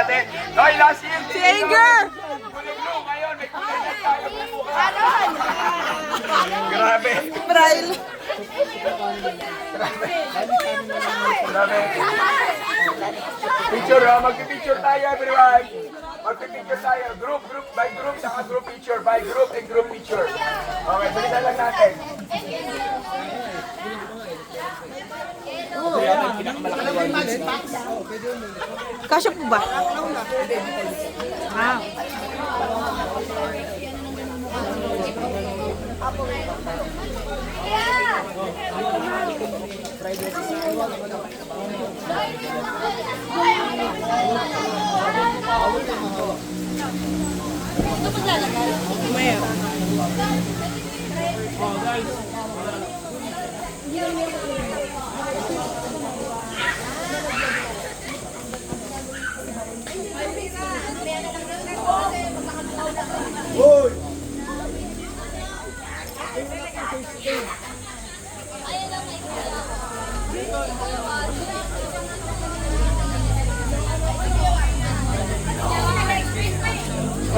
natin. Okay, last year. Si Anger! Kulong-kulong ngayon. May kulay na tayo. Grabe. Braille. Grabe. Picture, ha? Magpipicture tayo, everyone. Magpipicture tayo. Group, by group, saka group picture. By group and group picture. Okay, balikan lang natin. Kasya po ba? Ah.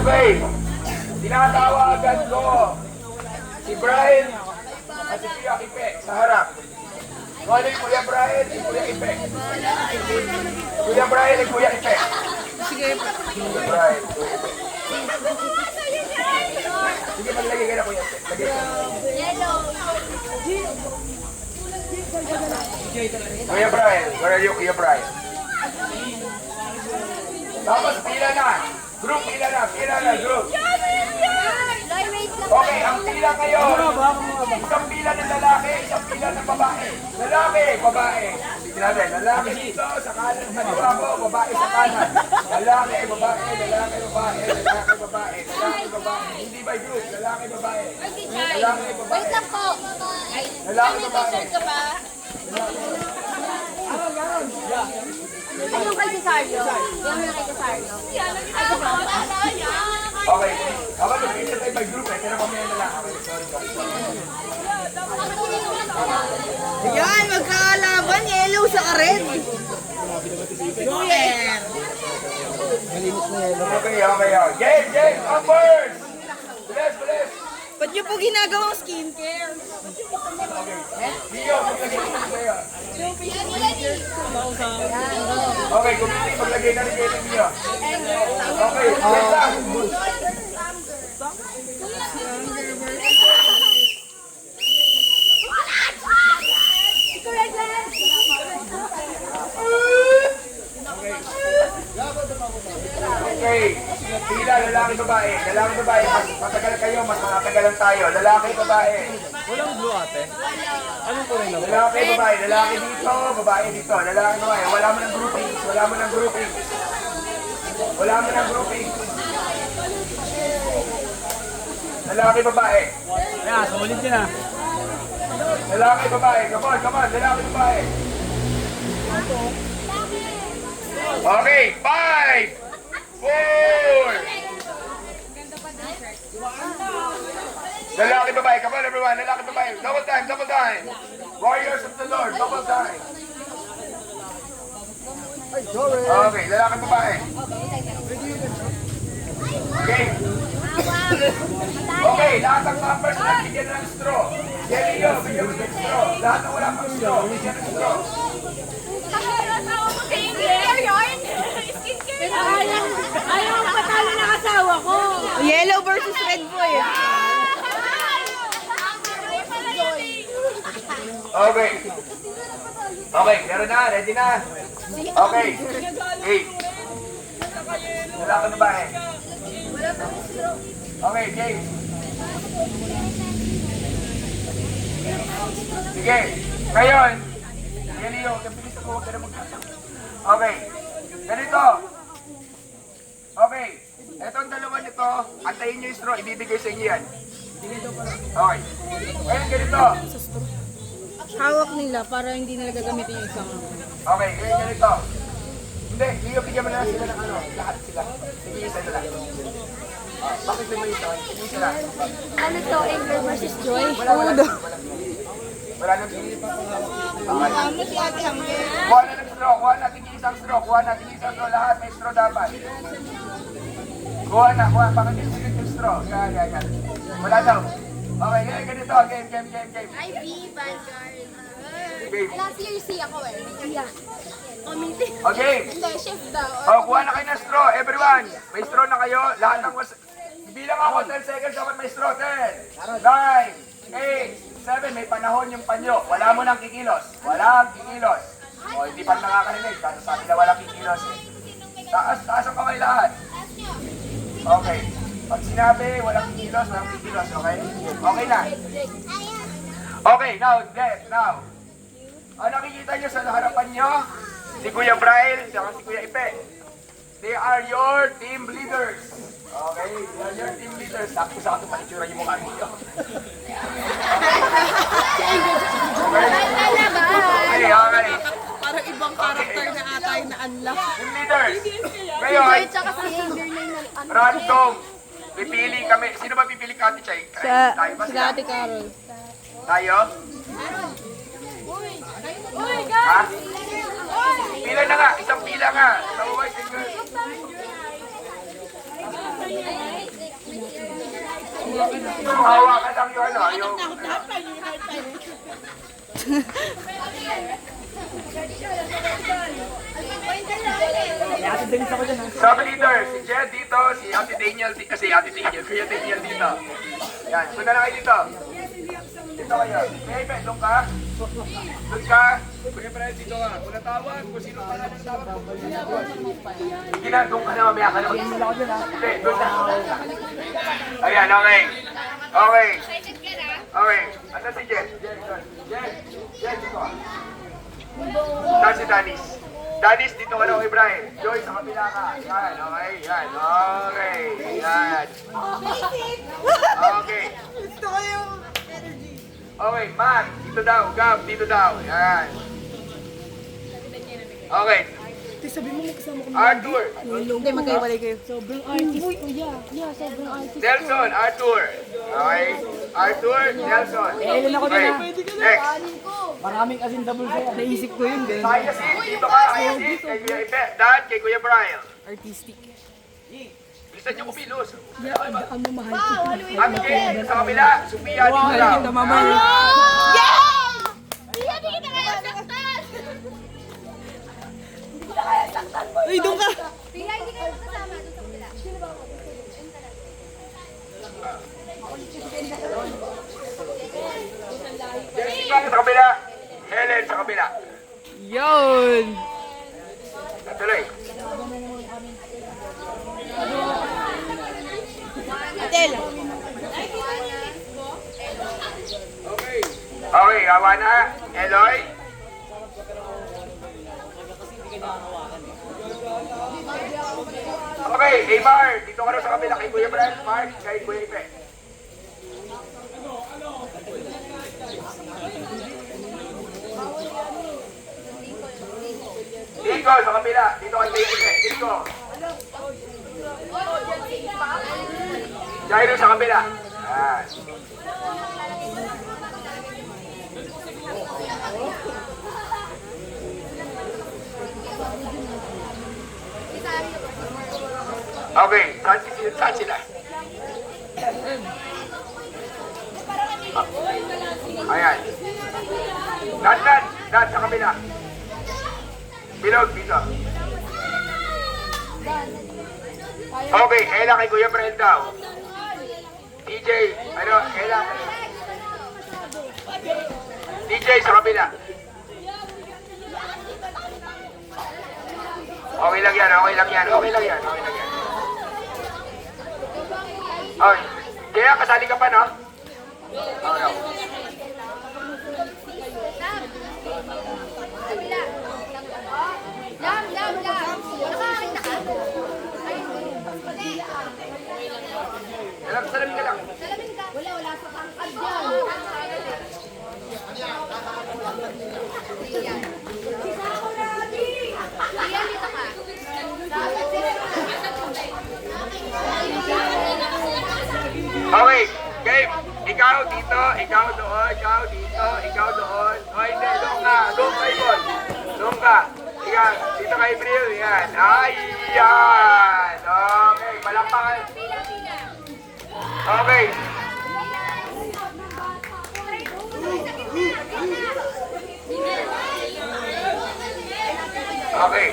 Okay, tinatawagan ko si Brian at si Kuya Ipe sa harap. Kung yung Kuya Brian at Kuya Ipe. Kuya Brian at Kuya Ipe. Sige. Kuya Brian, Kuya Ipe. Sige, maglagay ka na Kuya Ipe. Lagay ka. Kuya Brian, where are you, Kuya Brian? Tapos pila na. Group, pila na, group. Okay, ang pila ngayon. Isang pila ng lalaki, isang pila ng babae. Lalaki, babae. Sige natin, lalaki dito, sa kanan, sa liwa mo, babae sa kanan. Lalaki, babae, lalaki, babae, lalaki, babae, lalaki, babae. Hindi by group, lalaki, babae. Lalaki, babae. Wait lang po. Lalaki, babae. T-shirt ka ba? Ayun kay Cesario. Yung kay Cesario. Okay, kapag mag-picture tayo by group pero mamaya na lang. Okay, sorry. Ayan, magkakalaban. Yellow sa red. Joyer. Okay. Game, numbers! Bilis! Ba't niyo po ginagawang skincare? Dio, maglagay na kayo. Okay, kumiti, maglagay na rin kayo ng Dio. Okay, wait lang. Okay, pila, lalaki, babae. Lalaki, babae, mas matagal kayo, mas matagalan tayo. Lalaki, babae. Walang blue ate. Anong kulay na? Lalaki, babae. Lalaki dito, babae dito. Lalaki, babae. Wala mo ng grouping. Lalaki, babae. Ayan, sulit yun ah. Lalaki, babae. Come on. Lalaki, babae. Okay, 5, 4. Lalaki, babae. Come on, everyone. Lalaki, babae. Double time. Warriors of the Lord. Double time. Okay, lalaki, babae. Okay, lahat ng members na bigyan ng straw. Jelly, bigyan mo ng straw. Lahat na wala pang straw, bigyan ng straw. Ayaw ang patalo ng asawa ko. Yellow versus red po eh. Okay, meron na, ready na. Okay, 8. Lalaki na ba eh? Okay, game. Sige, ngayon, Leo, kabilis ako, huwag ka na magkakak. Okay, ganito. Okay, etong dalawa nito, antayin nyo yung straw, ibibigay sa inyo yan. Okay, ngayon ganito. Hawak nila para hindi nila gagamitin yung isang. Okay, ngayon ganito. Hindi, Leo, bigyan mo na lang sila ng ano, lahat sila. Sige, isa na lang. Bakit mo isa? Isa lang. Ano to, Anger versus Joy? Wala nang sige. Okay. Ano si ate ang Kuha na ng straw, kuha natin yung isa isang straw. Kuha na, tingin isang straw lahat. May straw dapat. Kuha na, kuha. Pakagin yung straw. Yan. Wala daw. Okay, ganito. Game. IB, Vanguard. Game. Last year C ako eh. Yeah. Committee. Okay. Hindi, shift daw. Kuha na kayo ng straw. Everyone, may straw na kayo. Lahat ng bilang ako 10 seconds dapat may straw. 10, 9, 8, 7. May panahon yung panyo. Wala mo nang kikilos. Walang kikilos. O, hindi pa nakakarinig. Kasi sabi na walang kikilos eh. Taas ang kamay lahat. Okay. Pag sinabi, walang kikilos. Okay? Okay na. Okay, now. Nakikita nyo sa harapan nyo, si Kuya Braille, saka si Kuya Ipe. They are your team leaders. Okay? They are your team leaders. Sakto pa itsura yung mukha ninyo. Okay. Parang ibang karakter na ata yung na-unlock. Team leaders. Ngayon, Tsaka si username na ano. random. Pipili kami. Sino ba pipili ka, Ate Chay? Tayo ba sila? Ate Carol. Tayo? Uy, Ha? guys! Pila na nga. Isang pila nga. Sa boys and girls. Hawakan lang yung ano. Yung... Sabi leader, si Jed dito, si Ate Daniel dito, Kuya Daniel dito. Yan, punta na kayo dito. Dito kayo. May doon ka. Doon ka. Kuya Brian, dito ka. Kung natawag, kung sino ka na natawag. Hindi na, doon ka na, mamaya ka na. Hindi, doon na. Ayan, okay. Okay. Okay. Ano si Jed? Jed, dito ka. Saan si Danis? Danis, dito ka na kay Brian. Joy, sa kabila ka. Yan, okay. Yan, okay. Yan. Okay. Gusto ko yung... Okay, Matt, dito daw. Gab, dito daw. Yan. Okay. Sabi mo magkasama ko. Arthur. Hindi, magkaiwalay kayo. Sobrang artist. Kuya. Yeah, sobrang artist. Nelson, Arthur. Okay. Arthur, Nelson. Okay. Next. Maraming asin double sa'yo. Naisip ko yun, ganun. Ayasin, dito ka. Ayasin. Kay Kuya Ipe. Dan, kay Kuya Brian. Artistic. Bilisan niyo kumilos. Ang mamahal. At kay sa kabila, Sophia, dito daw. Hindi kita kaya saktan! Uy, doon ka! Pia, hindi kayo magkasama doon sa kabila. Jessica sa kabila. Helen sa kabila. Yun! Tuloy. Adela. Okay, awa na. Eloy. Okay, hey Mark, dito ka na sa kabila kay Kuya Brian, Mark, kay Kuya Ipe. Dito sa kabila, dito kay Kuya Ipe, dito. Jairo sa kabila. Yan. Okay, saan sila? Ayan. Dan, sa kabila. Bilog, dito. Okay, Ella kay Kuya Brel daw. DJ, Ella. DJ sa kabila. Okay lang yan. Okay. Kaya kasali ka pa, no? Oh, no. Kabila. Lam. Nakakita ka? Salamin ka lang. Salamin ka. Wala sa tangkad dyan. Iyan, dito ka. Okay, game. Ikaw dito, ikaw doon, ikaw dito, ikaw doon. O hindi, doon ka. Doon ka, Ibon. Doon ka. yan. Dito kay Bril, yan. Ayan. Okay, palakpakan. Okay. Okay.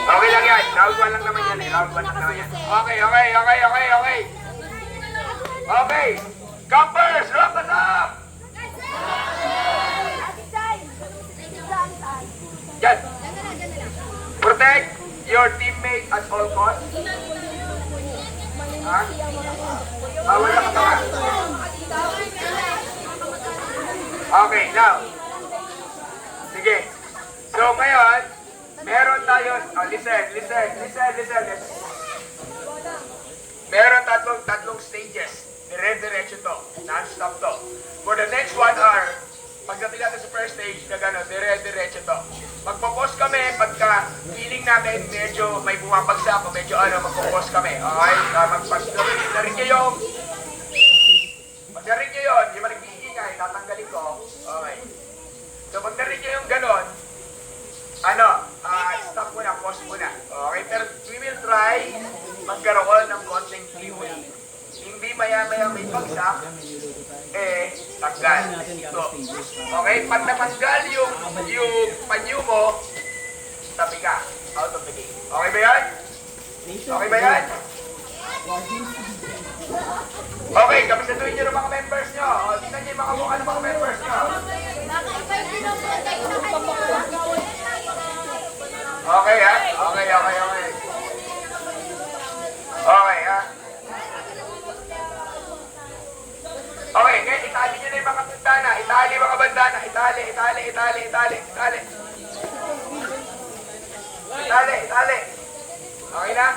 Okay lang yan. Round 1 lang naman yan eh. Round 1 lang naman yan. Okay. Okay. Campers, wrap us up! Yan. Protect your teammate at all costs. Ha? Wala ka ba? Okay, now. Sige. So ngayon, meron tayo, listen. Meron tatlong stages. Dire-diretso to. Non-stop to. For the next 1 hour, pagdating natin sa first stage na gano'n, dire-diretso to. Magpo-pause kami pagka feeling namin medyo may bumabagsak o medyo magpo-pause kami. Okay? Pag-narinig nyo yung yung magbigingay, tatanggalin ko. Okay. So pag narinig nyo yung gano'n, stop muna, pause muna. Okay? Pero we will try magkaroon ng konting leeway. Hindi maya-maya may bagsak, tanggal. So, okay, pag natanggal yung panyo mo, tabi ka, out of the game. Okay ba yan? Okay ba yan? Okay, kapisaduhin nyo ng mga members nyo. O, tingnan nyo yung mga mukha ng mga members nyo. Okay ha? Okay. Okay ha? Okay, ngayon itali nyo na yung mga bandana. Itali mga bandana. Itali. Okay na?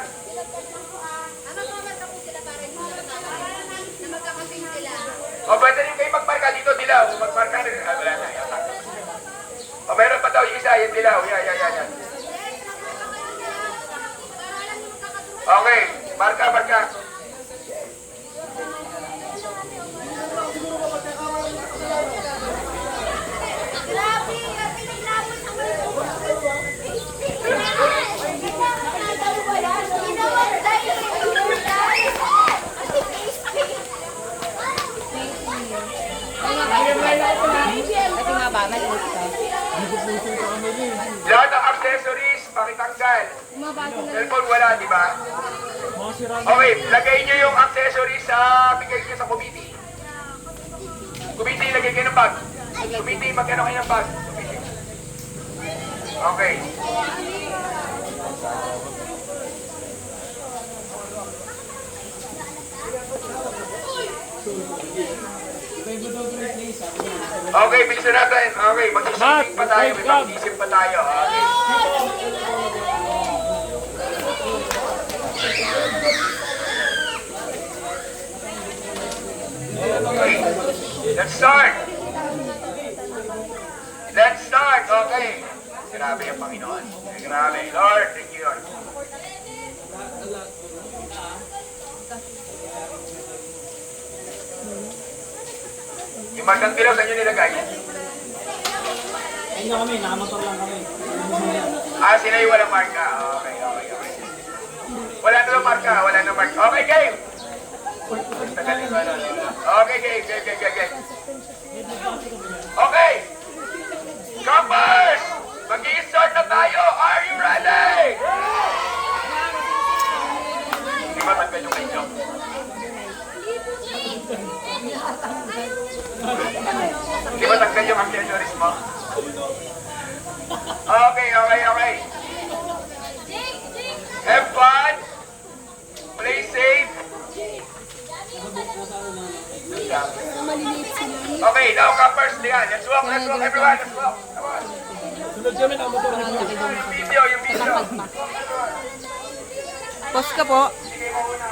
O, pwede rin kayo magmarka dito, dilaw. Magmarka rin. Wala na. O, meron pa daw yung isa, yung dilaw. Yan. Okay, marka. Ito nga ba, maliit ka. Lahat ng accessories, pakitanggal. Cellphone wala, di ba? Okay, lagay nyo yung accessories sa bigay nyo sa committee. Committee, lagay kayo ng bag. Committee, magkano kayo ng bag? Okay. Okay, bilisan natin. Okay, mag-isip pa tayo. May mag-isip pa tayo. Okay. Okay. Let's start. Okay. Grabe ang Panginoon. Grabe. Lord, thank you, Lord. Yung markang dilaw, saan nyo nilagay? Ayun na kami, nakamotor lang kami. Sila yung walang marka. Okay. Wala na marka. Okay, game! Okay, game. Okay! Campers! Mag-i-start na tayo! Are you ready? Hindi ba tanggal yung medyo? Hindi ba tanggal yung accessories mo? Okay. Have fun! Play safe! Okay, now campers, lihan. Let's walk, everyone. Let's walk. Come on. Sunod kami ng motor ni Yung video. Pause ka po. Sige mo muna.